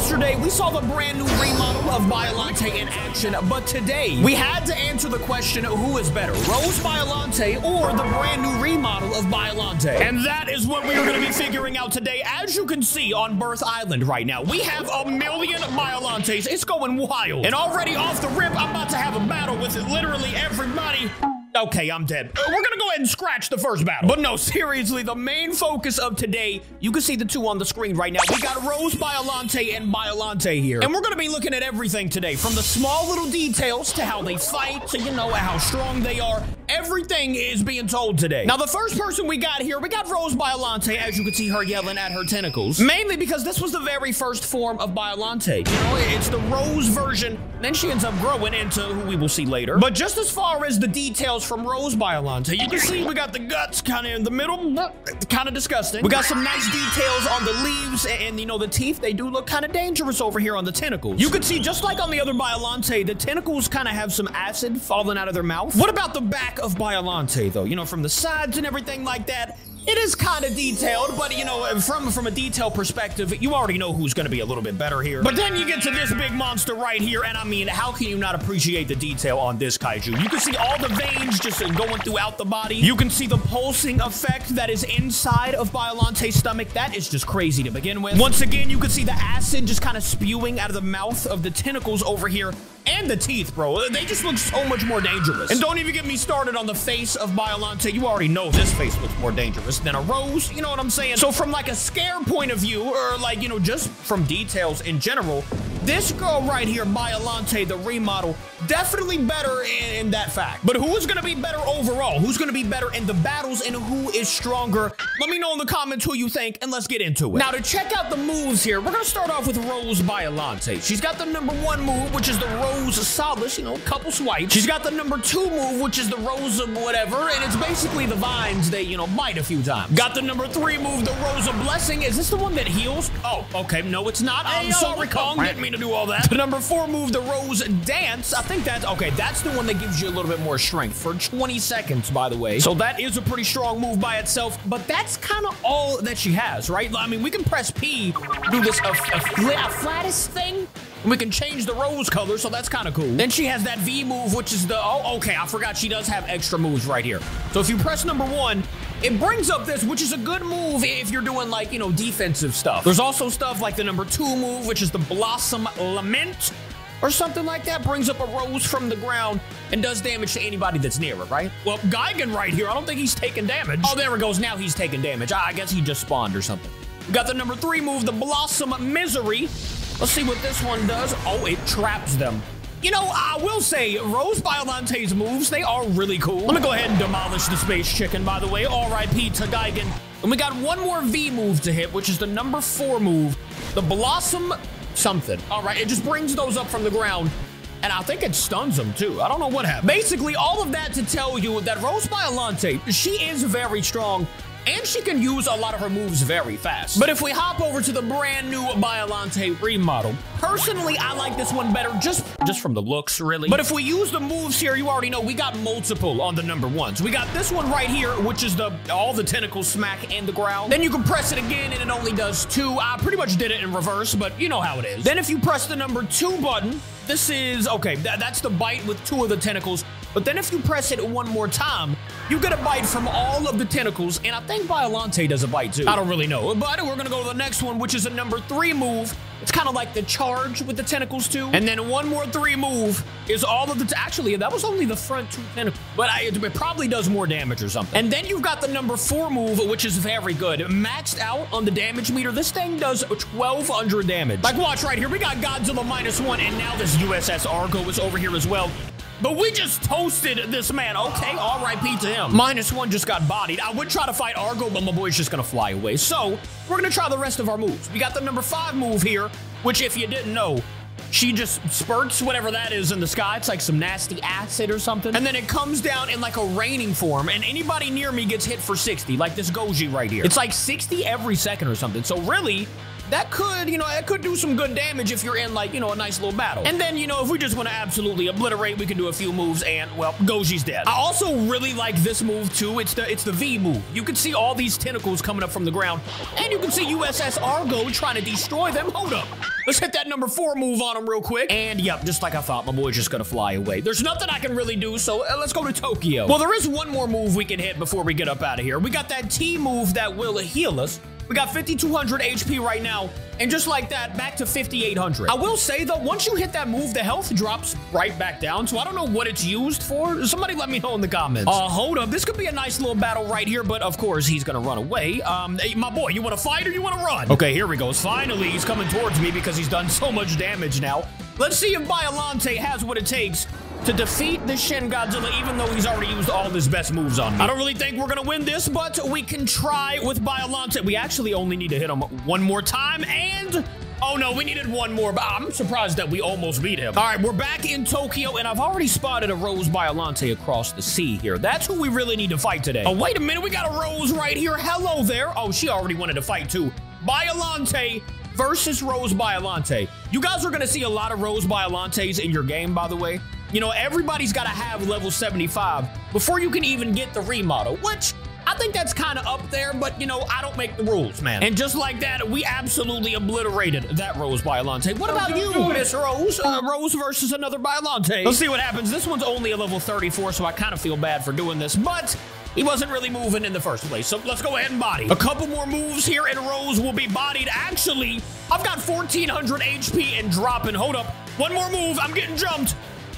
Yesterday, we saw the brand new remodel of BIOLLANTE in action, but today, we had to answer the question, who is better, Rose BIOLLANTE or the brand new remodel of BIOLLANTE? And that is what we are going to be figuring out today. As you can see on Birth Island right now, we have a million BIOLLANTEs. It's going wild. And already off the rip, I'm about to have a battle with literally everybody. Okay, I'm dead. We're gonna go ahead and scratch the first battle. But no, seriously, the main focus of today, you can see the two on the screen right now. We got Rose BIOLLANTE and BIOLLANTE here. And we're gonna be looking at everything today, from the small little details to how they fight, to, you know, how strong they are. Everything is being told today. Now, the first person we got here, we got Rose BIOLLANTE, as you can see her yelling at her tentacles. Mainly because this was the very first form of BIOLLANTE. You know, it's the Rose version. Then she ends up growing into who we will see later. But just as far as the details from Rose BIOLLANTE, you can see we got the guts kind of in the middle, kind of disgusting. We got some nice details on the leaves and, you know, the teeth. They do look kind of dangerous over here on the tentacles. You can see, just like on the other BIOLLANTE, the tentacles kind of have some acid falling out of their mouth. What about the back of BIOLLANTE, though? You know, from the sides and everything like that. It is kind of detailed, but, you know, from a detail perspective, you already know who's going to be a little bit better here. But then you get to this big monster right here, and I mean, how can you not appreciate the detail on this kaiju? You can see all the veins just going throughout the body. You can see the pulsing effect that is inside of BIOLLANTE's stomach. That is just crazy to begin with. Once again, you can see the acid just kind of spewing out of the mouth of the tentacles over here. And the teeth, bro. They just look so much more dangerous. And don't even get me started on the face of BIOLLANTE. You already know this face looks more dangerous than a Rose. You know what I'm saying? So from like a scare point of view, or like, you know, just from details in general, this girl right here, BIOLLANTE, the remodel, definitely better in that fact. But who is going to be better overall? Who's going to be better in the battles, and who is stronger? Let me know in the comments who you think, and let's get into it. Now, to check out the moves here, we're going to start off with Rose BIOLLANTE. She's got the #1 move, which is the Rose Solace, you know, a couple swipes. She's got the #2 move, which is the Rose of whatever, and it's basically the vines they, you know, bite a few times. Got the #3 move, the Rose of Blessing. Is this the one that heals? Oh, okay, no, it's not. I'm sorry, Kong, didn't mean to do all that. The #4 move, the Rose Dance. I think that's, okay, that's the one that gives you a little bit more strength for 20 seconds, by the way. So that is a pretty strong move by itself, but that's kind of all that she has, right? I mean, we can press P, do this a flattest thing, and we can change the rose color, so that's kind of cool. Then she has that V move, which is the, oh, okay, I forgot she does have extra moves right here. So if you press #1, it brings up this, which is a good move if you're doing, like, you know, defensive stuff. There's also stuff like the #2 move, which is the Blossom Lament, or something like that. Brings up a rose from the ground and does damage to anybody that's near it, right? Well, Gigan right here, I don't think he's taking damage. Oh, there it goes. Now he's taking damage. I guess he just spawned or something. We got the #3 move, the Blossom Misery. Let's see what this one does. Oh, it traps them. You know, I will say, Rose BIOLLANTE's moves, they are really cool. Let me go ahead and demolish the space chicken, by the way. RIP to Gigan. And we got one more V move to hit, which is the #4 move, the Blossom something. All right, it just brings those up from the ground, and I think it stuns them, too. I don't know what happened. Basically, all of that to tell you that Rose BIOLLANTE, she is very strong, and she can use a lot of her moves very fast. But if we hop over to the brand new BIOLLANTE remodel, personally, I like this one better just from the looks, really. But if we use the moves here, you already know we got multiple on the #1s. We got this one right here, which is all the tentacles smack and the growl. Then you can press it again, and it only does 2. I pretty much did it in reverse, but you know how it is. Then if you press the #2 button, this is, okay, that's the bite with 2 of the tentacles. But then if you press it one more time, you get a bite from all of the tentacles, and I think BIOLLANTE does a bite too. I don't really know, but we're gonna go to the next one, which is a #3 move. It's kind of like the charge with the tentacles too. And then one more 3 move is all of the, actually, that was only the front 2 tentacles, but it probably does more damage or something. And then you've got the #4 move, which is very good. Maxed out on the damage meter, this thing does 1,200 damage. Like, watch right here, we got Godzilla -1, and now this USS Argo is over here as well. But we just toasted this man. Okay, RIP to him. -1 just got bodied. I would try to fight Argo, but my boy's just gonna fly away. So we're gonna try the rest of our moves. We got the #5 move here, which, if you didn't know, she just spurts whatever that is in the sky. It's like some nasty acid or something. And then it comes down in like a raining form, and anybody near me gets hit for 60, like this Goji right here. It's like 60 every second or something. So really, that could, you know, it could do some good damage if you're in, like, you know, a nice little battle. And then, you know, if we just want to absolutely obliterate, we can do a few moves and, well, Goji's dead. I also really like this move too. It's the V move. You can see all these tentacles coming up from the ground, and you can see USS Argo trying to destroy them. Hold up. Let's hit that number 4 move on him real quick. And yep, just like I thought, my boy's just gonna fly away. There's nothing I can really do, so let's go to Tokyo. Well, there is one more move we can hit before we get up out of here. We got that T move that will heal us. We got 5,200 HP right now, and just like that, back to 5,800. I will say, though, once you hit that move, the health drops right back down, so I don't know what it's used for. Somebody let me know in the comments. Hold up. This could be a nice little battle right here, but of course, he's gonna run away. Hey, my boy, you want to fight or you want to run? Okay, here we go. Finally, he's coming towards me because he's done so much damage now. Let's see if BIOLLANTE has what it takes to defeat the Shin Godzilla, even though he's already used all his best moves on me. I don't really think we're gonna win this, but we can try with BIOLLANTE. We actually only need to hit him one more time, and oh no, we needed one more, but I'm surprised that we almost beat him. All right, we're back in Tokyo, and I've already spotted a Rose BIOLLANTE across the sea here. That's who we really need to fight today. Oh, wait a minute, we got a Rose right here. Hello there. Oh, she already wanted to fight too. BIOLLANTE versus Rose BIOLLANTE. You guys are gonna see a lot of Rose BIOLLANTEs in your game, by the way. You know, everybody's got to have level 75 before you can even get the remodel, which I think that's kind of up there, but, you know, I don't make the rules, man. And just like that, we absolutely obliterated that Rose BIOLLANTE. What about you, Miss Rose? Rose versus another BIOLLANTE. Let's see what happens. This one's only a level 34, so I kind of feel bad for doing this, but he wasn't really moving in the first place, so let's go ahead and body. A couple more moves here, and Rose will be bodied. Actually, I've got 1,400 HP and dropping. Hold up. One more move. I'm getting jumped.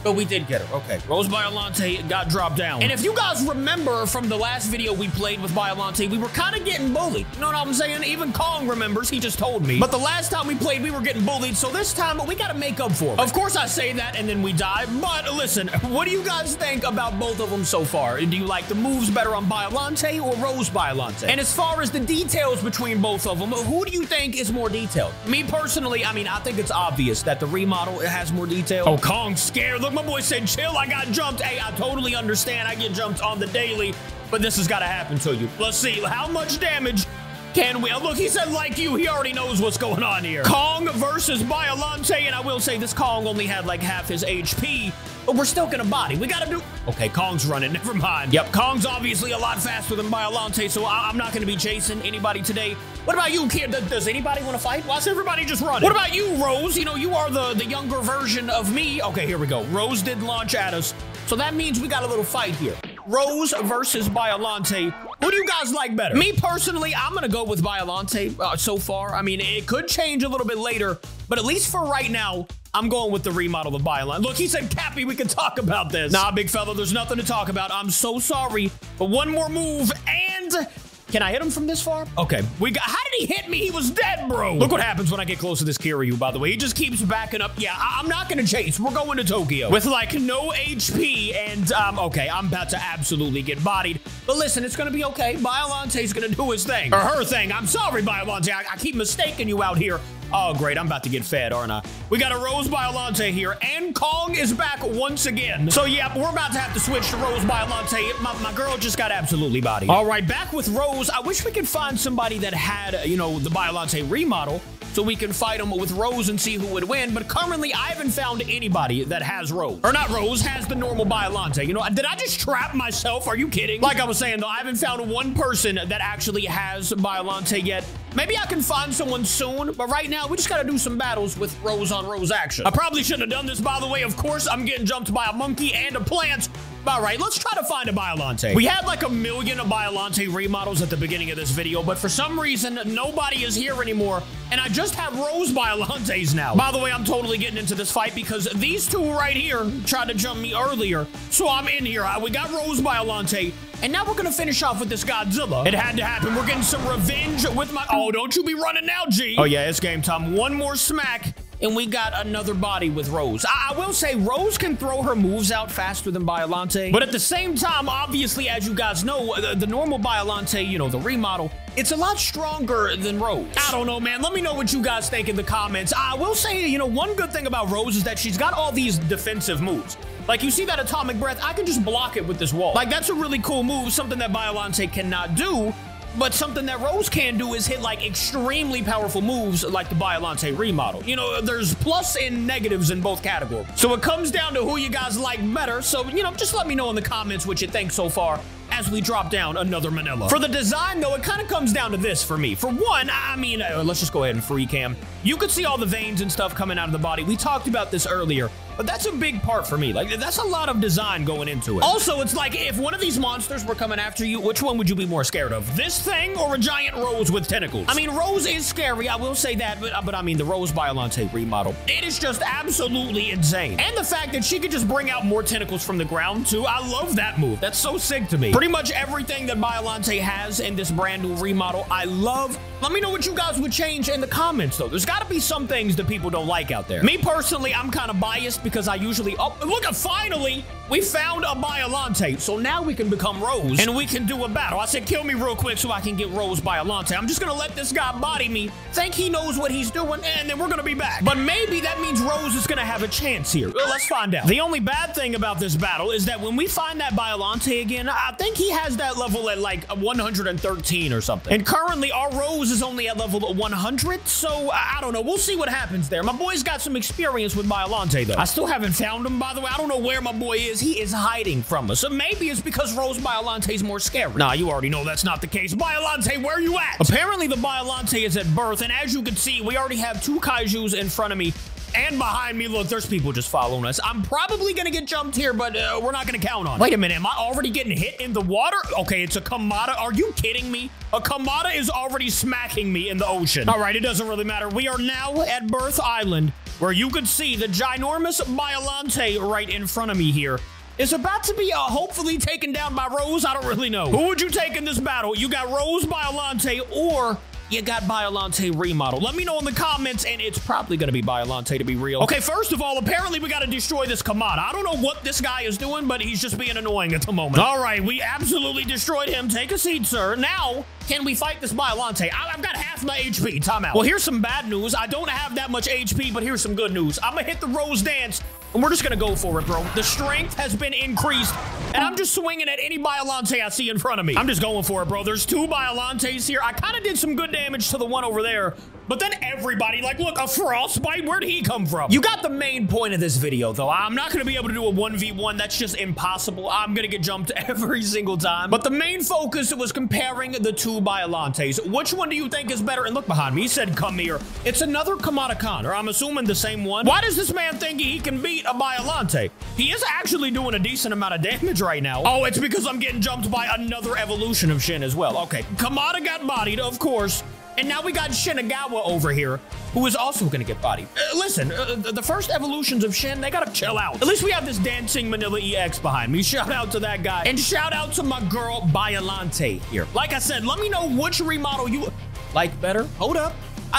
But we did get her. Okay. Rose BIOLLANTE got dropped down. And if you guys remember from the last video we played with BIOLLANTE, we were kind of getting bullied. You know what I'm saying? Even Kong remembers. He just told me. But the last time we played, we were getting bullied. So this time, we got to make up for it. Of course, I say that and then we die. But listen, what do you guys think about both of them so far? Do you like the moves better on BIOLLANTE or Rose BIOLLANTE? And as far as the details between both of them, who do you think is more detailed? Me personally, I mean, I think it's obvious that the remodel has more detail. Oh, Kong's scared. Look, my boy said, chill, I got jumped. Hey, I totally understand. I get jumped on the daily, but this has got to happen to you. Let's see, how much damage can we? Oh, look, he said like you. He already knows what's going on here. Kong versus BIOLLANTE, and I will say this Kong only had like half his HP, but we're still gonna body. We gotta do... Okay, Kong's running. Never mind. Yep, Kong's obviously a lot faster than BIOLLANTE, so I'm not gonna be chasing anybody today. What about you, kid? Does anybody want to fight? Why is everybody just running? What about you, Rose? You know, you are the younger version of me. Okay, here we go. Rose did launch at us, so that means we got a little fight here. Rose versus BIOLLANTE. Who do you guys like better? Me personally, I'm gonna go with BIOLLANTE so far. I mean, it could change a little bit later, but at least for right now, I'm going with the remodel of BIOLLANTE. Look, he said, Capi, we can talk about this. Nah, big fella, there's nothing to talk about. I'm so sorry, but one more move, and... Can I hit him from this far? Okay, we got... How did he hit me? He was dead, bro. Look what happens when I get close to this Kiryu, by the way. He just keeps backing up. Yeah, I'm not gonna chase. We're going to Tokyo with, like, no HP, and, okay, I'm about to absolutely get bodied. But listen, it's gonna be okay. BIOLLANTE's gonna do his thing. Or her thing. I'm sorry, BIOLLANTE. I keep mistaking you out here. Oh, great. I'm about to get fed, aren't I? We got a Rose BIOLLANTE here, and Kong is back once again. So, yeah, we're about to have to switch to Rose BIOLLANTE. My girl just got absolutely bodied. All right, back with Rose. I wish we could find somebody that had, you know, the BIOLLANTE remodel so we can fight them with Rose and see who would win. But currently, I haven't found anybody that has Rose. Or not Rose, has the normal BIOLLANTE. You know, did I just trap myself? Are you kidding? Like I was saying, though, I haven't found one person that actually has BIOLLANTE yet. Maybe I can find someone soon, but right now, we just gotta do some battles with Rose on Rose action. I probably shouldn't have done this, by the way. Of course, I'm getting jumped by a monkey and a plant. All right, let's try to find a BIOLLANTE. We had like 1 million of BIOLLANTE remodels at the beginning of this video, but for some reason, nobody is here anymore, and I just have Rose BIOLLANTEs now. By the way, I'm totally getting into this fight because these two right here tried to jump me earlier, so I'm in here. We got Rose BIOLLANTE, and now we're gonna finish off with this Godzilla. It had to happen. We're getting some revenge with my... Oh, don't you be running now, G. Oh, yeah, it's game time. One more smack, and we got another body with Rose. I will say Rose can throw her moves out faster than BIOLLANTE, but at the same time, obviously, as you guys know, the normal BIOLLANTE, you know, the remodel, it's a lot stronger than Rose. I don't know, man. Let me know what you guys think in the comments. I will say, you know, one good thing about Rose is that she's got all these defensive moves. Like, you see that atomic breath? I can just block it with this wall. Like, that's a really cool move, something that BIOLLANTE cannot do. But something that Rose can do is hit, like, extremely powerful moves like the BIOLLANTE remodel. You know, there's plus and negatives in both categories. So it comes down to who you guys like better. So, you know, just let me know in the comments what you think so far. as we drop down another Manila. For the design, though, it kind of comes down to this for me. For one, I mean, let's just go ahead and free cam. You could see all the veins and stuff coming out of the body. We talked about this earlier, but that's a big part for me. Like, that's a lot of design going into it. Also, it's like, if one of these monsters were coming after you, which one would you be more scared of? This thing or a giant rose with tentacles? I mean, Rose is scary, I will say that, but I mean, the Rose BIOLLANTE remodel, it is just absolutely insane. And the fact that she could just bring out more tentacles from the ground, too, I love that move. That's so sick to me. Pretty much everything that BIOLLANTE has in this brand new remodel, I love. Let me know what you guys would change in the comments, though. There's got to be some things that people don't like out there. Me, personally, I'm kind of biased because I usually... Oh, look, finally, we found a BIOLLANTE. So now we can become Rose, and we can do a battle. I said, kill me real quick so I can get Rose BIOLLANTE. I'm just going to let this guy body me, think he knows what he's doing, and then we're going to be back. But maybe that means Rose is going to have a chance here. Well, let's find out. The only bad thing about this battle is that when we find that BIOLLANTE again, I think he has that level at like 113 or something. And currently, our Rose is only at level 100, so I don't know. We'll see what happens there. My boy's got some experience with BIOLLANTE, though. I still haven't found him, by the way. I don't know where my boy is. He is hiding from us. So maybe it's because Rose BIOLLANTE is more scary. Nah, you already know that's not the case. BIOLLANTE, where are you at? Apparently, the BIOLLANTE is at birth, and as you can see, we already have 2 Kaijus in front of me. And behind me, look, there's people just following us. I'm probably gonna get jumped here, but we're not gonna count on it. Wait a minute, am I already getting hit in the water? Okay, it's a Kamada. Are you kidding me? A Kamada is already smacking me in the ocean. All right, it doesn't really matter. We are now at Birth Island, where you could see the ginormous BIOLLANTE right in front of me here. Is about to be hopefully taken down by Rose. I don't really know. Who would you take in this battle? You got Rose BIOLLANTE or you got BIOLLANTE remodel? Let me know in the comments, and it's probably going to be BIOLLANTE to be real. Okay, first of all, apparently we got to destroy this Kamada. I don't know what this guy is doing, but he's just being annoying at the moment. All right, we absolutely destroyed him. Take a seat, sir. Now, can we fight this BIOLLANTE? I've got half my HP. Time out. Well, here's some bad news. I don't have that much HP, but here's some good news. I'm going to hit the Rose dance, and we're just going to go for it, bro. The strength has been increased, and I'm just swinging at any BIOLLANTE I see in front of me. I'm just going for it, bro. There's 2 BIOLLANTEs here. I kind of did some good damage to the one over there, but then everybody, like, look, a frostbite, where'd he come from? You got the main point of this video, though. I'm not going to be able to do a 1v1. That's just impossible. I'm going to get jumped every single time. But the main focus was comparing the 2 BIOLLANTEs. Which one do you think is better? And look behind me. He said, come here. It's another Kamada Khan, or I'm assuming the same one. Why does this man think he can beat a BIOLLANTE? He is actually doing a decent amount of damage right now. Oh, it's because I'm getting jumped by another evolution of Shin as well. Okay, Kamada got bodied, of course. And now we got Shinagawa over here, who is also going to get bodied. Listen, the first evolutions of Shin, they got to chill out. At least we have this dancing Manila EX behind me. Shout out to that guy. And shout out to my girl, BIOLLANTE here. Like I said, let me know which remodel you like better. Hold up.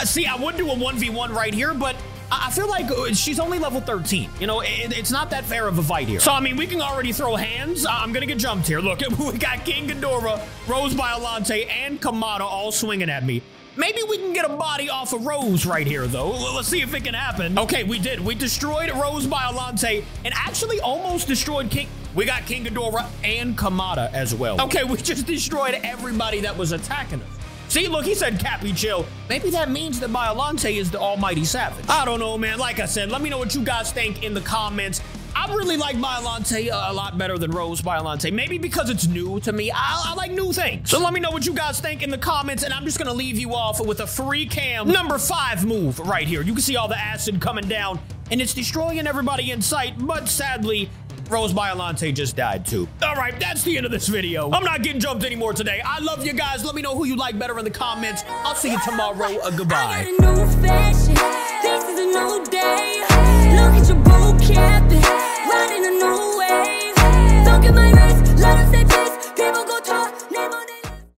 See, I would do a 1v1 right here, but I feel like she's only level 13. You know, it's not that fair of a fight here. So, I mean, we can already throw hands. I'm going to get jumped here. Look, we got King Ghidorah, Rose BIOLLANTE, and Kamada all swinging at me. Maybe we can get a body off of Rose right here, though. Let's see if it can happen. Okay, we did. We destroyed Rose BIOLLANTE and actually almost destroyed King. We got King Ghidorah and Kamada as well. Okay, we just destroyed everybody that was attacking us. See, look, he said Capi chill. Maybe that means that BIOLLANTE is the almighty savage. I don't know, man. Like I said, let me know what you guys think in the comments. I really like BIOLLANTE a lot better than Rose BIOLLANTE. Maybe because it's new to me. I like new things. So let me know what you guys think in the comments, and I'm just gonna leave you off with a free cam number 5 move right here. You can see all the acid coming down, and it's destroying everybody in sight, but sadly, Rose BIOLLANTE just died too. All right, that's the end of this video. I'm not getting jumped anymore today. I love you guys. Let me know who you like better in the comments. I'll see you tomorrow. Goodbye.